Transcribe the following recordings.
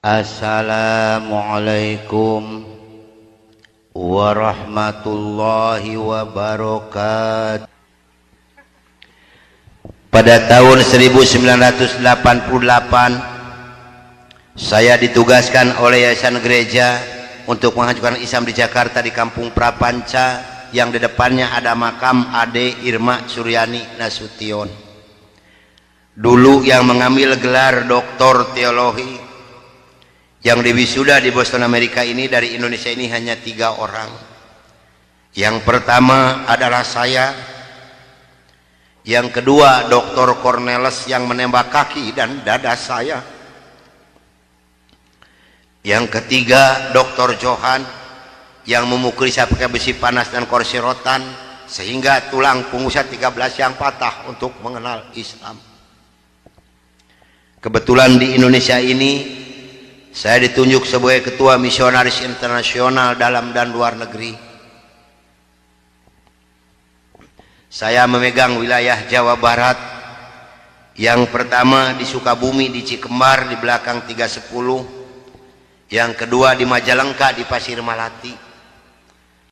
Assalamualaikum warahmatullahi wabarakatuh. Pada tahun 1988 saya ditugaskan oleh Yayasan Gereja untuk menghancurkan Islam di Jakarta di Kampung Prapanca yang di depannya ada makam Ade Irma Suryani Nasution. Dulu yang mengambil gelar doktor teologi yang diwisuda di Boston Amerika ini dari Indonesia ini hanya 3 orang. Yang pertama adalah saya, yang kedua Dr. Cornelis yang menembak kaki dan dada saya, yang ketiga Dr. Johan yang memukuli saya pakai besi panas dan kursi rotan sehingga tulang punggung saya 13 yang patah untuk mengenal Islam. Kebetulan di Indonesia ini saya ditunjuk sebagai ketua misionaris internasional dalam dan luar negeri. Saya memegang wilayah Jawa Barat. Yang pertama di Sukabumi di Cikembar di belakang 310. Yang kedua di Majalengka di Pasir Malati.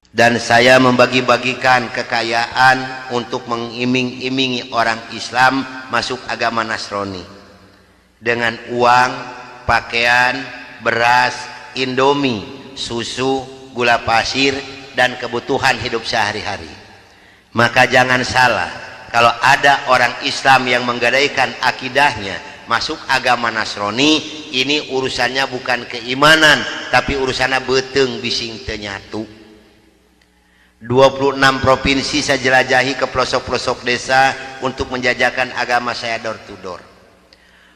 Dan saya membagi-bagikan kekayaan untuk mengiming-imingi orang Islam masuk agama Nasrani dengan uang, pakaian, beras, indomie, susu, gula pasir, dan kebutuhan hidup sehari-hari. Maka jangan salah, kalau ada orang Islam yang menggadaikan akidahnya masuk agama Nasrani, ini urusannya bukan keimanan, tapi urusannya beteng bising tenyatu. 26 provinsi saya jelajahi ke pelosok-pelosok desa untuk menjajakan agama saya door to door.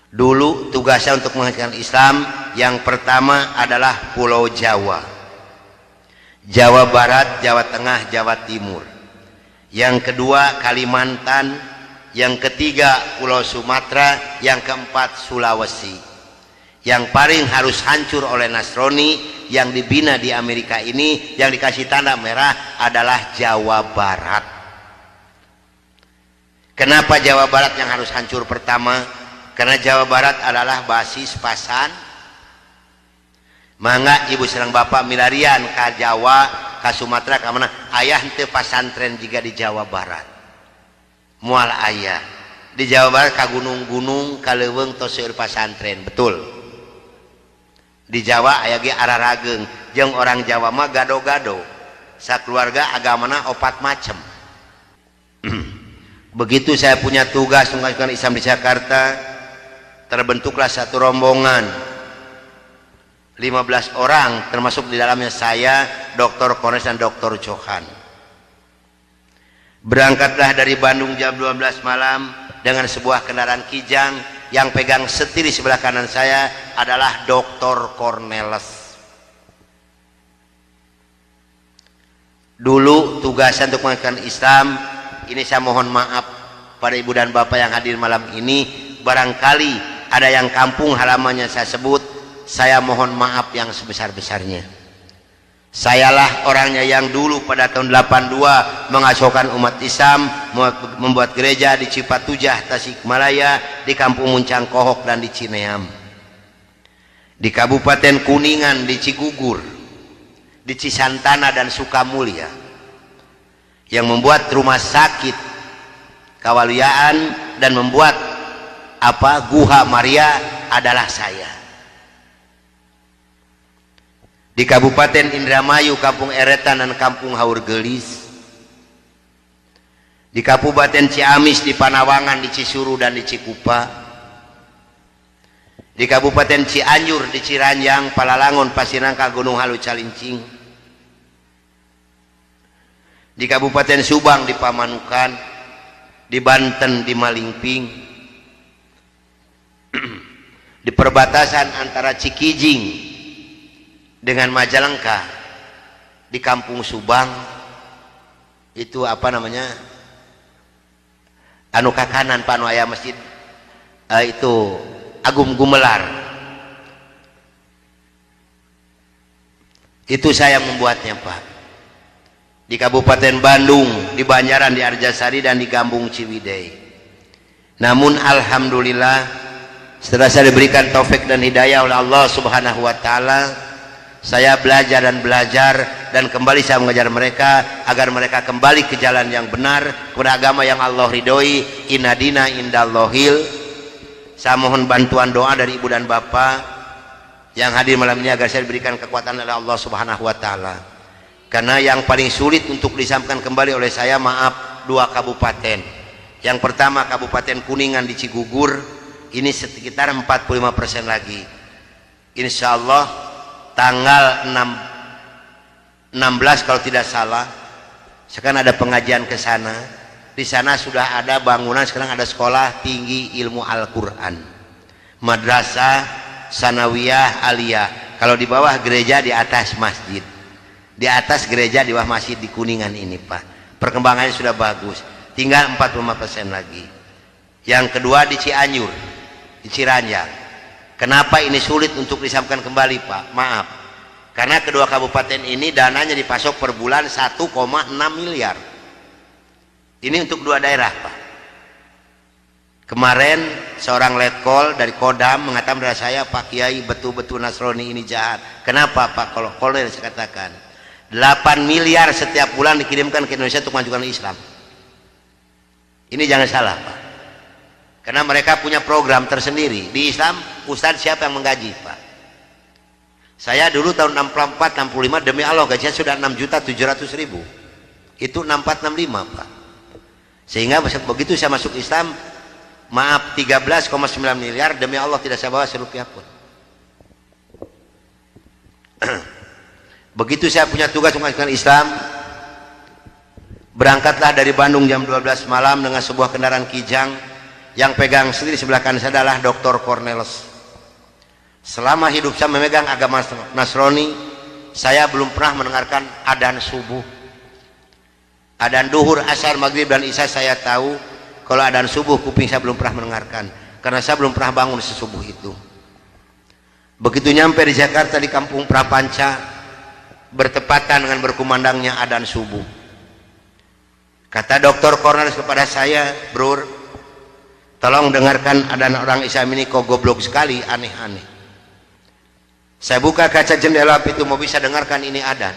Dulu tugasnya untuk menghancurkan Islam yang pertama adalah Pulau Jawa, Jawa Barat, Jawa Tengah, Jawa Timur. Yang kedua Kalimantan, yang ketiga Pulau Sumatera, yang keempat Sulawesi. Yang paling harus hancur oleh Nasrani yang dibina di Amerika ini, yang dikasih tanda merah adalah Jawa Barat. Kenapa Jawa Barat yang harus hancur pertama? Karena Jawa Barat adalah basis pasan. Mangga ibu serang bapak milarian ke Jawa, ke Sumatera, ke mana ayah henteu pasantren juga di Jawa Barat. Mual ayah di Jawa Barat ke gunung-gunung, ke leuweung tos seueur pasantren, betul. Di Jawa aya ge ararageng, jeung orang Jawa mah gado-gado. Sakeluarga agamana 4 macem. Begitu saya punya tugas menghancurkan Islam di Jakarta, terbentuklah satu rombongan 15 orang, termasuk di dalamnya saya, Dr. Cornelis dan Dr. Johan. Berangkatlah dari Bandung jam 12 malam dengan sebuah kendaraan kijang. Yang pegang setir di sebelah kanan saya adalah Dr. Cornelis. Dulu tugasan untuk menghancurkan Islam ini, saya mohon maaf pada ibu dan bapak yang hadir malam ini, barangkali ada yang kampung halamannya saya sebut, saya mohon maaf yang sebesar-besarnya. Sayalah orangnya yang dulu pada tahun 82 mengasuhkan umat Islam, membuat gereja di Cipatujah, Tasikmalaya, di Kampung Muncang Kohok, dan di Cineam. Di Kabupaten Kuningan, di Cigugur, di Cisantana dan Sukamulya. Yang membuat rumah sakit Kawaluyaan dan membuat Guha Maria adalah saya. Di Kabupaten Indramayu, Kampung Eretan dan Kampung Haurgelis. Di Kabupaten Ciamis, di Panawangan, di Cisuru dan di Cikupa. Di Kabupaten Cianjur, di Ciranjang, Palalangon, Pasirangka, Gunung Halu, Calincing. Di Kabupaten Subang, di Pamanukan. Di Banten, di Malingping. Di perbatasan antara Cikijing dengan Majalengka, di Kampung Subang, itu apa namanya, anu kakanan panu aya masjid itu Agung Gumelar. Itu saya membuatnya, Pak. Di Kabupaten Bandung, di Banjaran, di Arjasari, dan di Gambung Ciwidey. Namun alhamdulillah Setelah saya diberikan taufik dan hidayah oleh Allah Subhanahu wa taala, saya belajar dan kembali saya mengajar mereka agar mereka kembali ke jalan yang benar, kepada agama yang Allah ridhoi. Inna dina indallahil. Saya mohon bantuan doa dari ibu dan bapak yang hadir malam ini agar saya diberikan kekuatan oleh Allah Subhanahu wa taala. Karena yang paling sulit untuk disampaikan kembali oleh saya, maaf, 2 kabupaten. Yang pertama Kabupaten Kuningan di Cigugur, ini sekitar 45% lagi. Insya Allah tanggal 16 kalau tidak salah, sekarang ada pengajian ke sana. Di sana sudah ada bangunan, sekarang ada sekolah tinggi ilmu Al-Quran, madrasah sanawiyah aliyah. Kalau di bawah gereja, di atas masjid, di atas gereja, di bawah masjid di Kuningan ini Pak. Perkembangannya sudah bagus, tinggal 45% lagi. Yang kedua di Cianjur, di Ciranjang. Kenapa ini sulit untuk disampaikan kembali Pak? Maaf, karena kedua kabupaten ini dananya dipasok per bulan 1,6 miliar. Ini untuk 2 daerah Pak. Kemarin seorang letkol dari Kodam mengatakan kepada saya, Pak Kiai, betul-betul Nasrani ini jahat. Kenapa Pak? Kalau kolonel saya katakan 8 miliar setiap bulan dikirimkan ke Indonesia untuk mengajukan Islam. Ini jangan salah Pak, karena mereka punya program tersendiri. Di Islam Ustadz siapa yang menggaji Pak? Saya dulu tahun 64 65 demi Allah gajinya sudah 6.700.000. Itu 64 65 Pak. Sehingga begitu saya masuk Islam, maaf, 13,9 miliar demi Allah tidak saya bawa serupiah pun. Begitu saya punya tugas mengajukan Islam, berangkatlah dari Bandung jam 12 malam dengan sebuah kendaraan Kijang. Yang pegang sendiri sebelah kanan saya adalah Dr. Cornelis. Selama hidup saya memegang agama Nasrani, saya belum pernah mendengarkan adzan subuh. Adzan duhur, asar, maghrib dan isya saya tahu. Kalau adzan subuh kuping saya belum pernah mendengarkan, karena saya belum pernah bangun sesubuh itu. Begitu nyampe di Jakarta di Kampung Prapanca, bertepatan dengan berkumandangnya adzan subuh. Kata Dr. Cornelis kepada saya, Bro, tolong dengarkan adzan orang Islam ini kok goblok sekali, aneh-aneh. Saya buka kaca jendela itu mau bisa dengarkan ini adzan.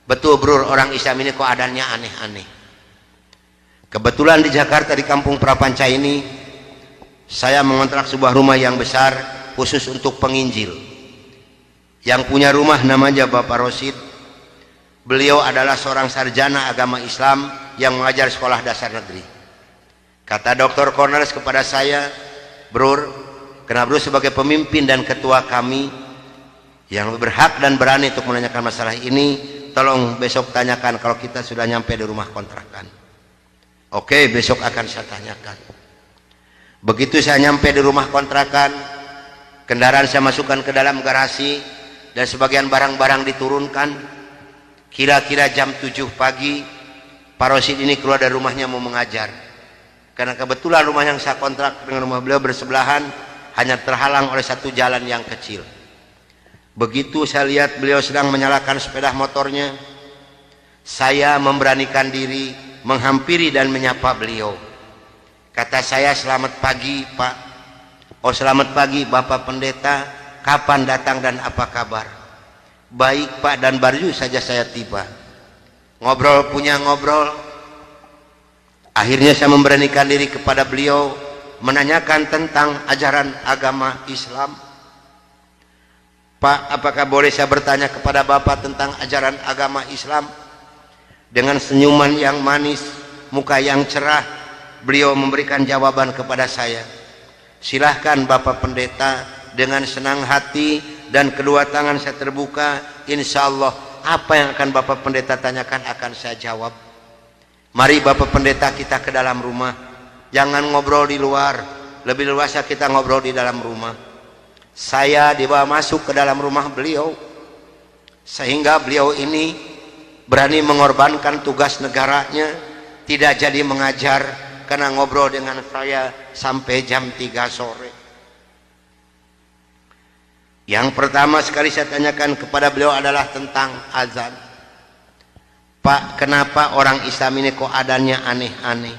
Betul Bro, orang Islam ini kok adzannya aneh-aneh. Kebetulan di Jakarta di Kampung Prapanca ini saya mengontrak sebuah rumah yang besar khusus untuk penginjil. Yang punya rumah namanya Bapak Rosid. Beliau adalah seorang sarjana agama Islam yang mengajar sekolah dasar negeri. Kata Dr. Cornelis kepada saya, Bro, karena Bro sebagai pemimpin dan ketua kami yang berhak dan berani untuk menanyakan masalah ini, tolong besok tanyakan kalau kita sudah nyampe di rumah kontrakan. Oke, besok akan saya tanyakan. Begitu saya nyampe di rumah kontrakan, kendaraan saya masukkan ke dalam garasi dan sebagian barang-barang diturunkan. Kira-kira jam 7 pagi Pak Rosid ini keluar dari rumahnya mau mengajar. Karena kebetulan rumah yang saya kontrak dengan rumah beliau bersebelahan, hanya terhalang oleh satu jalan yang kecil. Begitu saya lihat beliau sedang menyalakan sepeda motornya, saya memberanikan diri menghampiri dan menyapa beliau. Kata saya, selamat pagi Pak. Oh, selamat pagi Bapak Pendeta, kapan datang dan apa kabar? Baik Pak, dan baru saja saya tiba. Ngobrol punya ngobrol. Akhirnya saya memberanikan diri kepada beliau menanyakan tentang ajaran agama Islam. Pak, apakah boleh saya bertanya kepada Bapak tentang ajaran agama Islam? Dengan senyuman yang manis, muka yang cerah, beliau memberikan jawaban kepada saya. Silahkan Bapak Pendeta. Dengan senang hati dan kedua tangan saya terbuka, insya Allah apa yang akan Bapak Pendeta tanyakan akan saya jawab. Mari Bapak Pendeta kita ke dalam rumah, jangan ngobrol di luar, lebih luasnya kita ngobrol di dalam rumah. Saya dibawa masuk ke dalam rumah beliau, sehingga beliau ini berani mengorbankan tugas negaranya, tidak jadi mengajar karena ngobrol dengan saya sampai jam 3 sore. Yang pertama sekali saya tanyakan kepada beliau adalah tentang azan. Pak, kenapa orang Islam ini kok adanya aneh-aneh?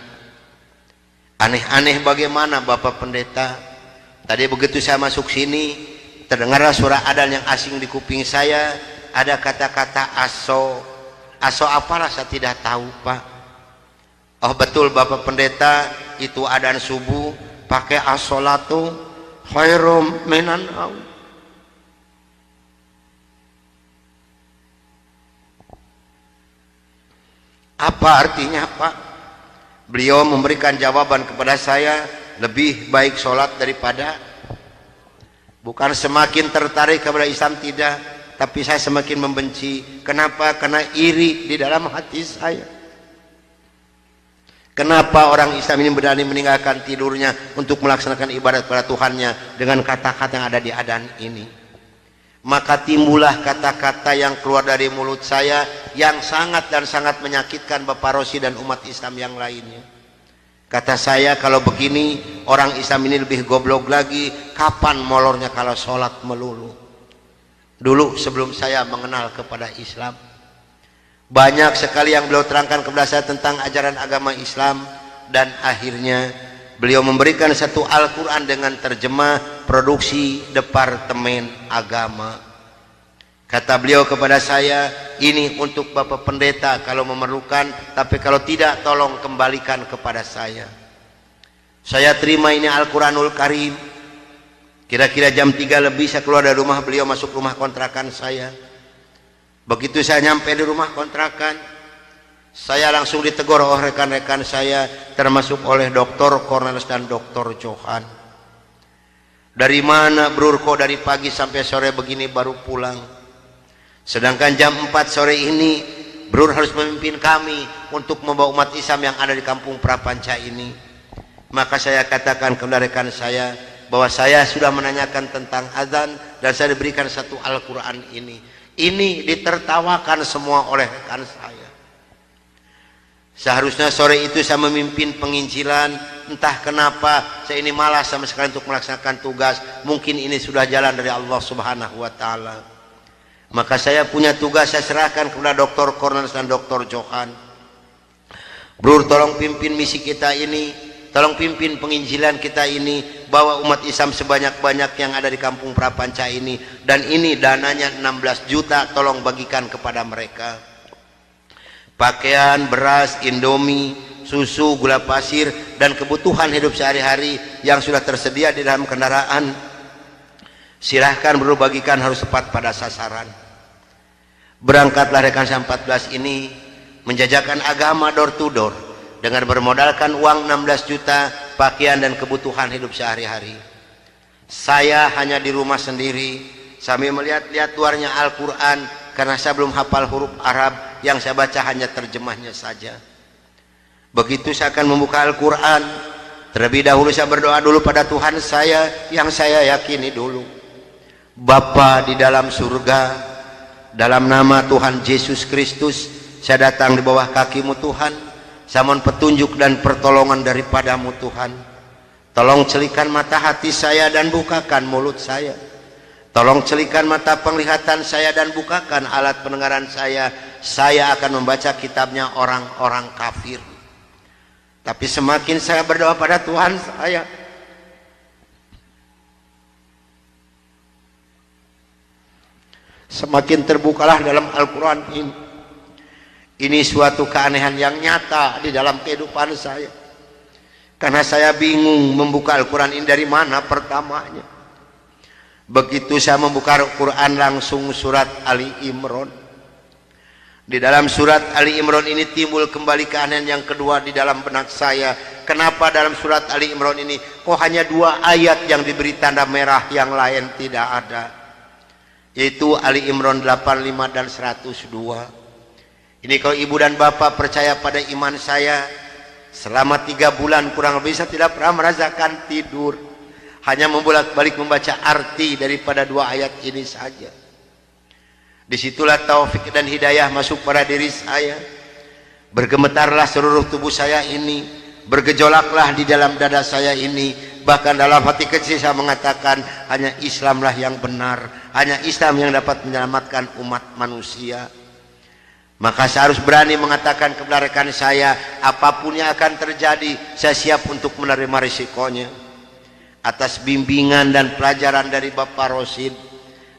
Aneh-aneh bagaimana Bapak Pendeta? Tadi begitu saya masuk sini, terdengarlah suara adzan yang asing di kuping saya. Ada kata-kata aso. Aso apalah saya tidak tahu, Pak. Oh betul Bapak Pendeta, itu adzan subuh pakai as-sholatu khairum minan naum. Apa artinya, Pak? Beliau memberikan jawaban kepada saya, lebih baik sholat daripada. Bukan semakin tertarik kepada Islam, tidak, tapi saya semakin membenci. Kenapa? Karena iri di dalam hati saya. Kenapa orang Islam ini berani meninggalkan tidurnya untuk melaksanakan ibadat pada Tuhannya dengan kata-kata yang ada di adzan ini? Maka timbullah kata-kata yang keluar dari mulut saya yang sangat dan sangat menyakitkan Bapak Rosi dan umat Islam yang lainnya. Kata saya, kalau begini orang Islam ini lebih goblok lagi. Kapan molornya kalau sholat melulu? Dulu sebelum saya mengenal kepada Islam, banyak sekali yang beliau terangkan kepada saya tentang ajaran agama Islam. Dan akhirnya beliau memberikan satu Al-Quran dengan terjemah produksi Departemen Agama. Kata beliau kepada saya, ini untuk Bapak Pendeta kalau memerlukan, tapi kalau tidak tolong kembalikan kepada saya. Saya terima ini Al-Quranul Karim. Kira-kira jam 3 lebih saya keluar dari rumah beliau, masuk rumah kontrakan saya. Begitu saya nyampe di rumah kontrakan, saya langsung ditegur oleh rekan-rekan saya, termasuk oleh Dr. Cornelis dan Dr. Johan. Dari mana Brur, kok dari pagi sampai sore begini baru pulang? Sedangkan jam 4 sore ini Brur harus memimpin kami untuk membawa umat Islam yang ada di kampung Prapanca ini. Maka saya katakan kepada rekan saya bahwa saya sudah menanyakan tentang azan dan saya diberikan satu Al-Quran ini. Ini ditertawakan semua oleh rekan saya. Seharusnya sore itu saya memimpin penginjilan, entah kenapa saya ini malas sama sekali untuk melaksanakan tugas. Mungkin ini sudah jalan dari Allah Subhanahu wa Ta'ala. Maka saya punya tugas, saya serahkan kepada Dr. Cornelis dan Dr. Johan. Brur, tolong pimpin misi kita ini, tolong pimpin penginjilan kita ini, bawa umat Islam sebanyak-banyak yang ada di kampung Prapanca ini. Dan ini dananya 16 juta, tolong bagikan kepada mereka. Pakaian, beras, indomie, susu, gula pasir, dan kebutuhan hidup sehari-hari yang sudah tersedia di dalam kendaraan, silahkan Bro bagikan, harus tepat pada sasaran. Berangkatlah rekan saya 14 ini menjajakan agama door to door dengan bermodalkan uang 16 juta, pakaian dan kebutuhan hidup sehari-hari. Saya hanya di rumah sendiri sambil melihat-lihat luarnya Al-Quran, karena saya belum hafal huruf Arab, yang saya baca hanya terjemahnya saja. Begitu saya akan membuka Al-Quran, terlebih dahulu saya berdoa dulu pada Tuhan saya yang saya yakini dulu. Bapa di dalam surga, dalam nama Tuhan Yesus Kristus, saya datang di bawah kakimu Tuhan. Saya mohon petunjuk dan pertolongan daripadamu Tuhan. Tolong celikan mata hati saya dan bukakan mulut saya. Tolong celikan mata penglihatan saya dan bukakan alat pendengaran saya. Saya akan membaca kitabnya orang-orang kafir. Tapi semakin saya berdoa pada Tuhan saya, semakin terbukalah dalam Al-Quran ini. Ini suatu keanehan yang nyata di dalam kehidupan saya. Karena saya bingung membuka Al-Quran ini dari mana pertamanya. Begitu saya membuka Al-Quran, langsung surat Ali Imran. Di dalam surat Ali Imran ini timbul kembali keanehan yang kedua di dalam benak saya. Kenapa dalam surat Ali Imran ini kok hanya 2 ayat yang diberi tanda merah, yang lain tidak ada? Yaitu Ali Imran 85 dan 102. Ini kalau ibu dan bapak percaya pada iman saya, selama 3 bulan kurang lebih saya tidak pernah merasakan tidur, hanya membolak-balik membaca arti daripada 2 ayat ini saja. Disitulah taufik dan hidayah masuk pada diri saya. Bergemetarlah seluruh tubuh saya ini, bergejolaklah di dalam dada saya ini. Bahkan dalam hati kecil saya mengatakan, hanya Islamlah yang benar, hanya Islam yang dapat menyelamatkan umat manusia. Maka saya harus berani mengatakan kepada rekan saya, apapun yang akan terjadi, saya siap untuk menerima risikonya. atas bimbingan dan pelajaran dari Bapak Rosid,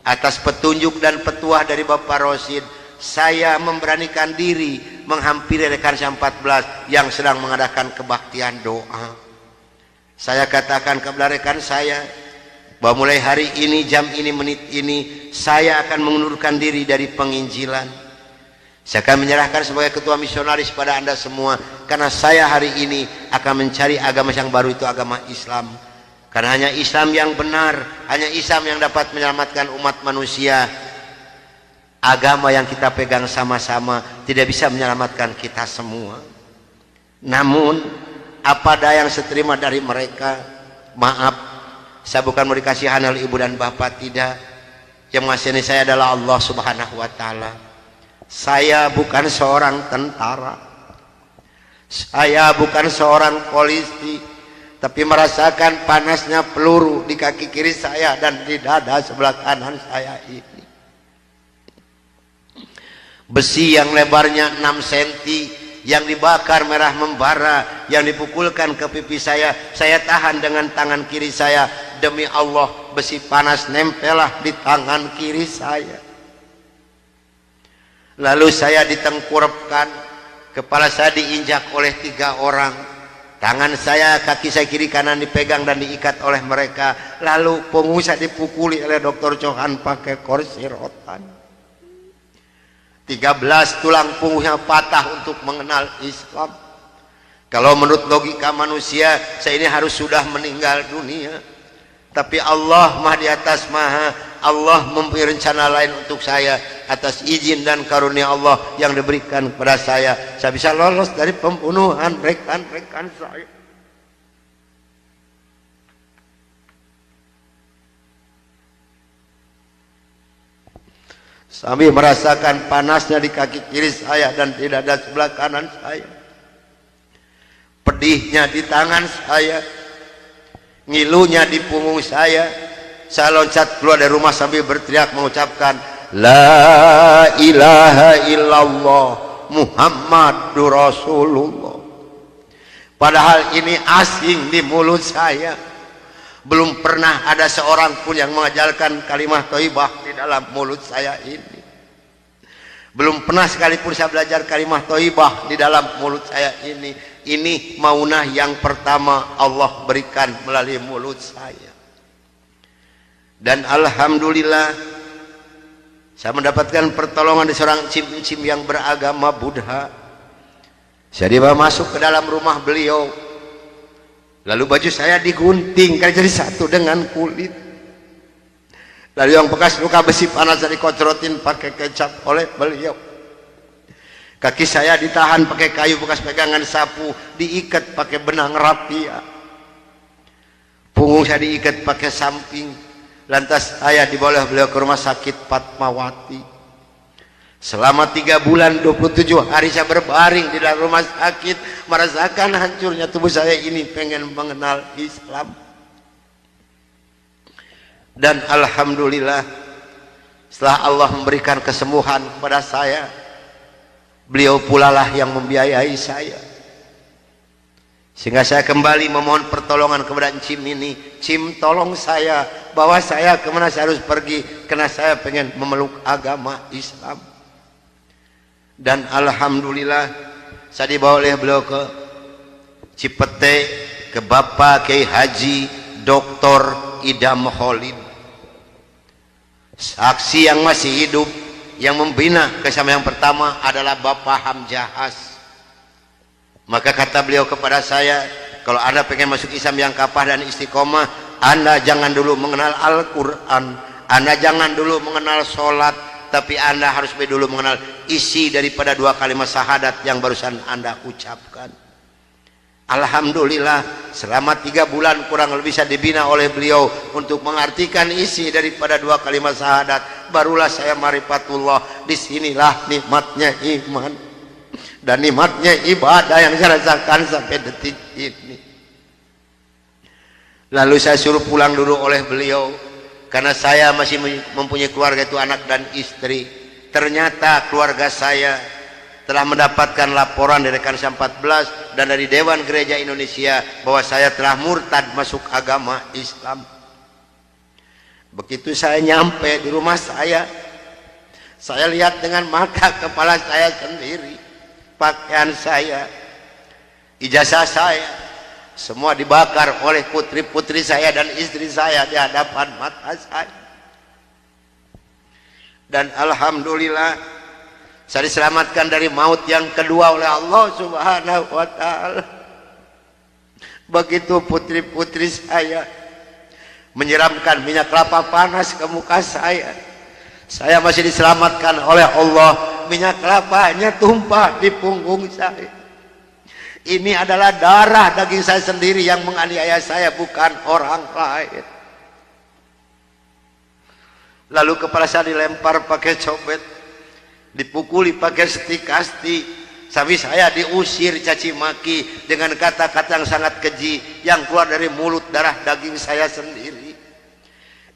atas petunjuk dan petuah dari Bapak Rosid, saya memberanikan diri menghampiri rekan saya 14 yang sedang mengadakan kebaktian doa. Saya katakan kepada rekan saya bahwa mulai hari ini, jam ini, menit ini, saya akan mengundurkan diri dari penginjilan. Saya akan menyerahkan sebagai ketua misionaris pada Anda semua, karena saya hari ini akan mencari agama yang baru, itu agama Islam. Karena hanya Islam yang benar, hanya Islam yang dapat menyelamatkan umat manusia. Agama yang kita pegang sama-sama tidak bisa menyelamatkan kita semua. Namun apa daya yang seterima dari mereka. Maaf, saya bukan mau dikasihan oleh ibu dan bapak, tidak. Yang mengasihani saya adalah Allah Subhanahu wa ta'ala. Saya bukan seorang tentara, saya bukan seorang polisi, tapi merasakan panasnya peluru di kaki kiri saya dan di dada sebelah kanan saya ini. Besi yang lebarnya 6 cm yang dibakar merah membara, yang dipukulkan ke pipi saya tahan dengan tangan kiri saya. Demi Allah, besi panas nempelah di tangan kiri saya. Lalu saya ditengkurapkan, kepala saya diinjak oleh 3 orang. Tangan saya, kaki saya kiri kanan dipegang dan diikat oleh mereka. Lalu punggung saya dipukuli oleh Dr. Johan pakai kursi rotan. 13 tulang punggungnya patah untuk mengenal Islam. Kalau menurut logika manusia, saya ini harus sudah meninggal dunia. Tapi Allah Maha di atas Maha, Allah mempunyai rencana lain untuk saya. Atas izin dan karunia Allah yang diberikan kepada saya bisa lolos dari pembunuhan rekan-rekan saya. Sambil merasakan panasnya di kaki kiri saya dan di dada sebelah kanan saya, pedihnya di tangan saya, ngilunya di punggung saya loncat keluar dari rumah sambil berteriak mengucapkan La ilaha illallah Muhammadur Rasulullah. Padahal ini asing di mulut saya. Belum pernah ada seorang pun yang mengajarkan kalimat thayyibah di dalam mulut saya ini. Belum pernah sekalipun saya belajar kalimat thayyibah di dalam mulut saya ini. Ini maunah yang pertama Allah berikan melalui mulut saya. Dan alhamdulillah, saya mendapatkan pertolongan dari seorang cim-cim yang beragama Buddha. Saya dibawa masuk ke dalam rumah beliau. Lalu baju saya digunting karena jadi satu dengan kulit. Lalu yang bekas luka besi panas saya dikocrotin pakai kecap oleh beliau. Kaki saya ditahan pakai kayu bekas pegangan sapu, diikat pakai benang rapia. Punggung saya diikat pakai samping. Lantas saya dibawa beliau ke rumah sakit Fatmawati. Selama 3 bulan 27 hari saya berbaring di dalam rumah sakit, merasakan hancurnya tubuh saya ini, pengen mengenal Islam. Dan alhamdulillah, setelah Allah memberikan kesembuhan kepada saya, beliau pula lah yang membiayai saya. Sehingga saya kembali memohon pertolongan kepada Cim ini. Cim, tolong saya, bawa saya kemana saya harus pergi, karena saya pengen memeluk agama Islam. Dan alhamdulillah, saya dibawa oleh beliau ke Cipete, ke Bapak Kiai Haji Dr. Idam Khalid, saksi yang masih hidup, yang membina kesama yang pertama adalah Bapak Hamjahas. Maka kata beliau kepada saya, kalau Anda pengen masuk Islam yang kapah dan istiqomah, Anda jangan dulu mengenal Al-Quran, Anda jangan dulu mengenal sholat, tapi Anda harus dulu mengenal isi daripada 2 kalimat syahadat yang barusan Anda ucapkan. Alhamdulillah, selama 3 bulan kurang lebih saya dibina oleh beliau untuk mengartikan isi daripada 2 kalimat syahadat. Barulah saya marifatullah. Disinilah nikmatnya iman dan nikmatnya ibadah yang saya rasakan sampai detik ini. Lalu saya suruh pulang dulu oleh beliau, karena saya masih mempunyai keluarga, itu anak dan istri. Ternyata keluarga saya telah mendapatkan laporan dari rekan saya 14 dan dari Dewan Gereja Indonesia bahwa saya telah murtad masuk agama Islam. Begitu saya nyampe di rumah saya lihat dengan mata kepala saya sendiri, pakaian saya, ijazah saya, semua dibakar oleh putri-putri saya dan istri saya di hadapan mata saya. Dan alhamdulillah saya diselamatkan dari maut yang kedua oleh Allah Subhanahu wa taala. Begitu putri-putri saya menyiramkan minyak kelapa panas ke muka saya masih diselamatkan oleh Allah. Minyak kelapanya tumpah di punggung saya. Ini adalah darah daging saya sendiri yang menganiaya saya, bukan orang lain. Lalu kepala saya dilempar pakai cobek, dipukuli pakai setikasti, sampai saya diusir caci maki dengan kata-kata yang sangat keji yang keluar dari mulut darah daging saya sendiri.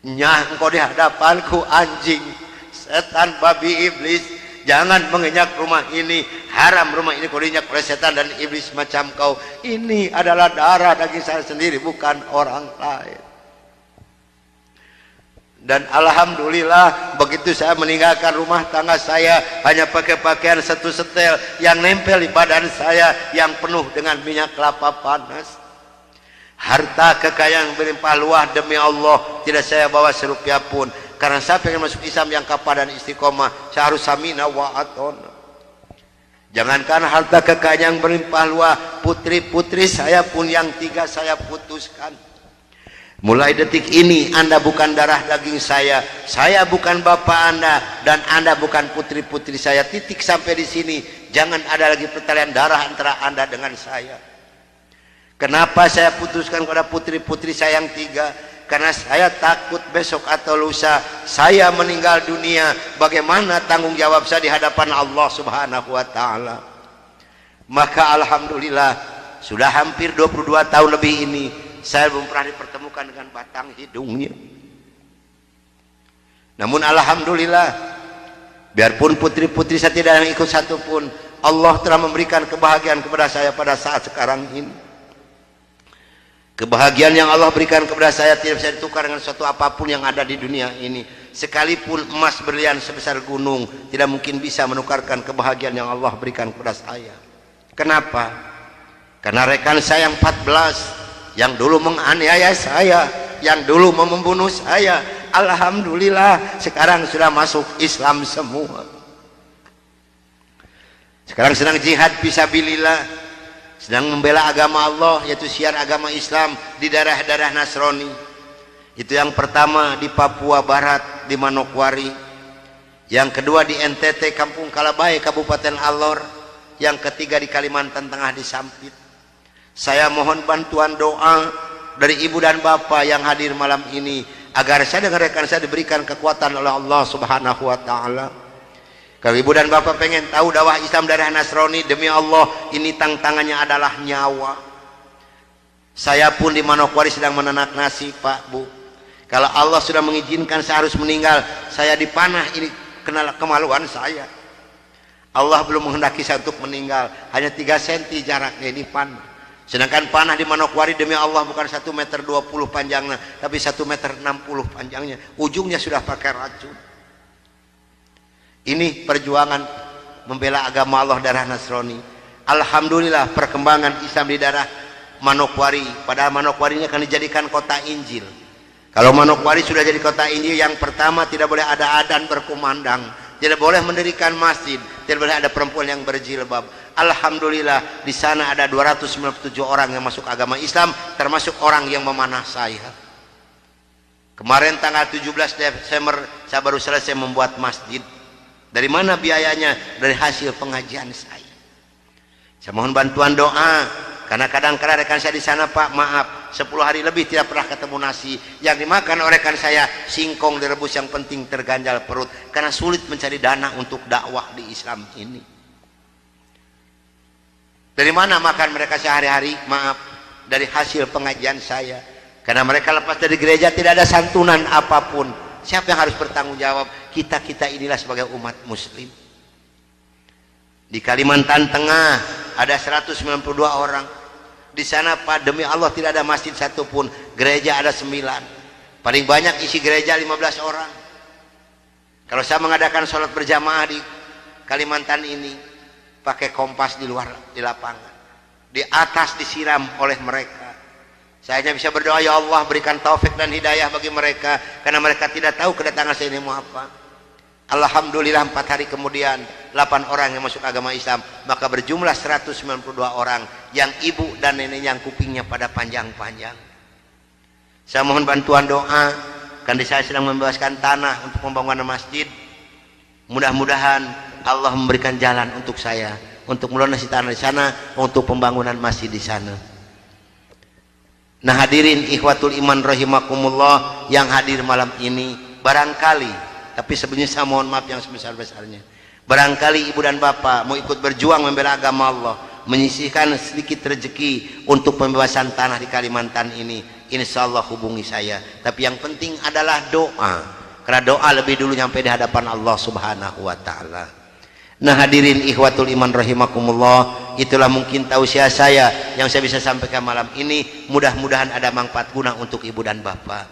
Nyah, engkau di hadapanku anjing, setan, babi, iblis, jangan menginjak rumah ini, haram rumah ini kau diinjak oleh setan dan iblis macam kau. Ini adalah darah daging saya sendiri, bukan orang lain. Dan alhamdulillah begitu saya meninggalkan rumah tangga saya hanya pakai pakaian satu setel yang nempel di badan saya yang penuh dengan minyak kelapa panas. Harta kekayaan berlimpah luah demi Allah tidak saya bawa serupiah pun, karena saya pengen masuk Islam yang kapal dan istiqomah. Saya harus samina wa atona. Jangankan harta kekayaan yang berlimpah luah, putri-putri saya pun yang 3 saya putuskan. Mulai detik ini Anda bukan darah daging saya bukan bapak Anda, dan Anda bukan putri-putri saya. Titik sampai di sini. Jangan ada lagi pertalian darah antara Anda dengan saya. Kenapa saya putuskan kepada putri-putri saya yang 3? Karena saya takut besok atau lusa saya meninggal dunia, bagaimana tanggung jawab saya di hadapan Allah Subhanahu wa taala. Maka alhamdulillah sudah hampir 22 tahun lebih ini saya belum pernah dipertemukan dengan batang hidungnya. Namun alhamdulillah, biarpun putri-putri saya tidak yang ikut satupun, Allah telah memberikan kebahagiaan kepada saya pada saat sekarang ini. Kebahagiaan yang Allah berikan kepada saya tidak bisa ditukar dengan suatu apapun yang ada di dunia ini. Sekalipun emas berlian sebesar gunung tidak mungkin bisa menukarkan kebahagiaan yang Allah berikan kepada saya. Kenapa? Karena rekan saya yang 14 yang dulu menganiaya saya, yang dulu membunuh saya, alhamdulillah sekarang sudah masuk Islam semua. Sekarang sedang jihad fisabilillah, sedang membela agama Allah, yaitu syiar agama Islam di daerah-daerah Nasrani. Itu yang pertama di Papua Barat di Manokwari, yang kedua di NTT Kampung Kalabai Kabupaten Alor, yang ketiga di Kalimantan Tengah di Sampit. Saya mohon bantuan doa dari ibu dan bapak yang hadir malam ini agar saya dengan rekan saya diberikan kekuatan oleh Allah Subhanahu wa taala. Kalau ibu dan bapak pengen tahu dakwah Islam daerah Nasrani, demi Allah ini tantangannya adalah nyawa. Saya pun di Manokwari sedang menanak nasi, Pak, Bu. Kalau Allah sudah mengizinkan saya harus meninggal, saya dipanah, ini kenal kemaluan saya. Allah belum menghendaki saya untuk meninggal, hanya 3 cm jaraknya ini panah. Sedangkan panah di Manokwari demi Allah bukan 1,20 meter panjangnya, tapi 1,60 meter panjangnya. Ujungnya sudah pakai racun. Ini perjuangan membela agama Allah daerah Nasrani. Alhamdulillah perkembangan Islam di daerah Manokwari. Padahal Manokwari ini akan dijadikan kota Injil. Kalau Manokwari sudah jadi kota Injil, yang pertama tidak boleh ada adzan berkumandang, tidak boleh mendirikan masjid, tidak boleh ada perempuan yang berjilbab. Alhamdulillah di sana ada 297 orang yang masuk agama Islam, termasuk orang yang memanah saya. Kemarin tanggal 17 Desember saya baru selesai membuat masjid. Dari mana biayanya? Dari hasil pengajian saya. Saya mohon bantuan doa, karena kadang-kadang rekan saya di sana, Pak, maaf, 10 hari lebih tidak pernah ketemu nasi. Yang dimakan oleh rekan saya singkong direbus, yang penting terganjal perut, karena sulit mencari dana untuk dakwah di Islam ini. Dari mana makan mereka sehari-hari? Maaf, dari hasil pengajian saya. Karena mereka lepas dari gereja tidak ada santunan apapun. Siapa yang harus bertanggung jawab? Kita inilah sebagai umat muslim. Di Kalimantan Tengah ada 192 orang. Di sana Pak, demi Allah tidak ada masjid satupun, gereja ada 9. Paling banyak isi gereja 15 orang. Kalau saya mengadakan sholat berjamaah di Kalimantan ini, pakai kompas di luar, di lapangan, di atas disiram oleh mereka. Saya hanya bisa berdoa, ya Allah berikan taufik dan hidayah bagi mereka, karena mereka tidak tahu kedatangan saya ini mau apa. Alhamdulillah 4 hari kemudian 8 orang yang masuk agama Islam, maka berjumlah 192 orang yang ibu dan nenek yang kupingnya pada panjang-panjang. Saya mohon bantuan doa, karena saya sedang membebaskan tanah untuk pembangunan masjid. Mudah-mudahan Allah memberikan jalan untuk saya untuk melunasi tanah di sana, untuk pembangunan masjid di sana. Nah hadirin ikhwatul iman rahimakumullah yang hadir malam ini, barangkali, tapi sebenarnya saya mohon maaf yang sebesar-besarnya, barangkali ibu dan bapak mau ikut berjuang membela agama Allah, menyisihkan sedikit rezeki untuk pembebasan tanah di Kalimantan ini, insya Allah hubungi saya. Tapi yang penting adalah doa, karena doa lebih dulu nyampe di hadapan Allah subhanahu wa ta'ala. Nah hadirin ikhwatul iman rahimakumullah, itulah mungkin tausiah saya yang saya bisa sampaikan malam ini. Mudah-mudahan ada manfaat guna untuk ibu dan bapak.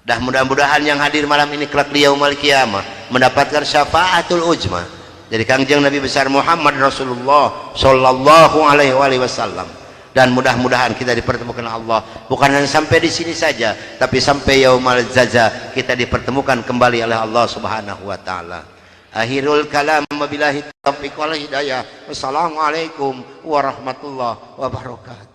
Dan mudah-mudahan yang hadir malam ini kelak di yaumul qiyamah mendapatkan syafaatul ujma dari Kangjeng Nabi besar Muhammad Rasulullah sallallahu alaihi wasallam. Dan mudah-mudahan kita dipertemukan Allah bukan hanya sampai di sini saja, tapi sampai yaumul jaza kita dipertemukan kembali oleh Allah subhanahu wa ta'ala. Akhirul kalam, wabillahi taufiq wal hidayah. Wassalamualaikum warahmatullahi wabarakatuh.